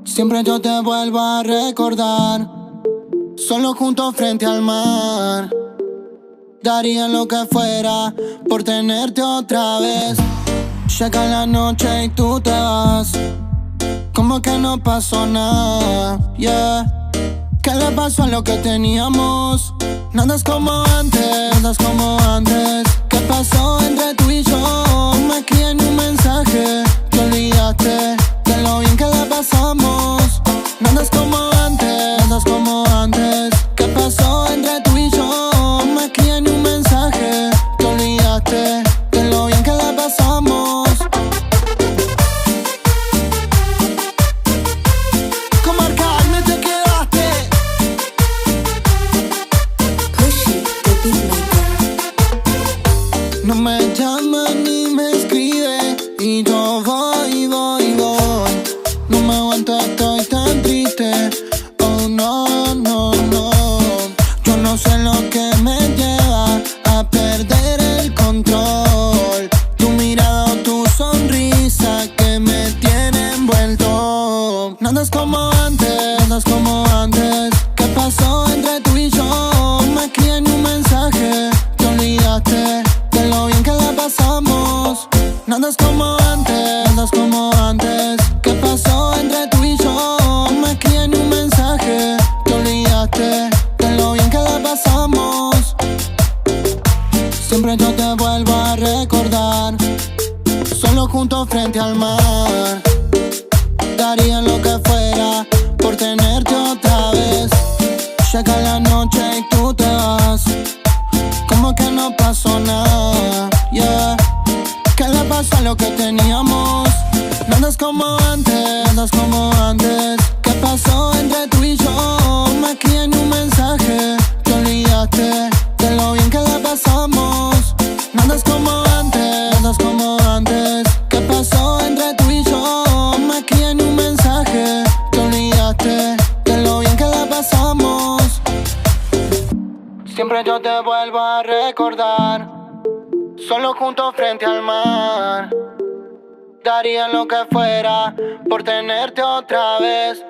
Siempre yo te vuelvo a recordar, solo juntos frente al mar. Daría lo que fuera por tenerte otra vez. Llega la noche y tú te vas, como que no pasó nada, yeah. ¿Qué le pasó a lo que teníamos? Nada es como antes, nada es como antes. ¿Qué pasó entre tú y yo? Me escribí en un mensaje, te olvidaste de lo bien que la pasamos. Nada es como antes, nada es como antes. ¿Qué pasó entre tú y yo? Me escribí en un mensaje, te olvidaste de lo bien que la pasamos. Con marcarme te quedaste. No me llama ni me escribe y yo voy. No me aguanto, estoy tan triste. Oh no. Yo no sé lo que me lleva a perder el control. Tu mirada o tu sonrisa que me tiene envuelto. Nada es como antes, nada es como antes. ¿Qué pasó entre tú y yo? Me escribí en un mensaje, te olvidaste de lo bien que la pasamos. Nada es como antes, nada es como antes. ¿Qué pasó entre tú y yo? Me escribí en un mensaje, te olvidaste de lo bien que la pasamos. Siempre yo te vuelvo a recordar, solo juntos frente al mar. Daría lo que fuera por tenerte otra vez. Llega la noche y tú te vas, como que no pasó nada, yeah. ¿Qué le pasó a lo que teníamos? Nada es como antes, nada es como antes. ¿Qué pasó entre tú y yo? Me escribí en un mensaje, te olvidaste de lo bien que la pasamos. Nada es como antes, nada es como antes. ¿Qué pasó entre tú y yo? Me escribí en un mensaje, te olvidaste de lo bien que la pasamos. Siempre yo te vuelvo a recordar, solo juntos frente al mar. Daría lo que fuera por tenerte otra vez.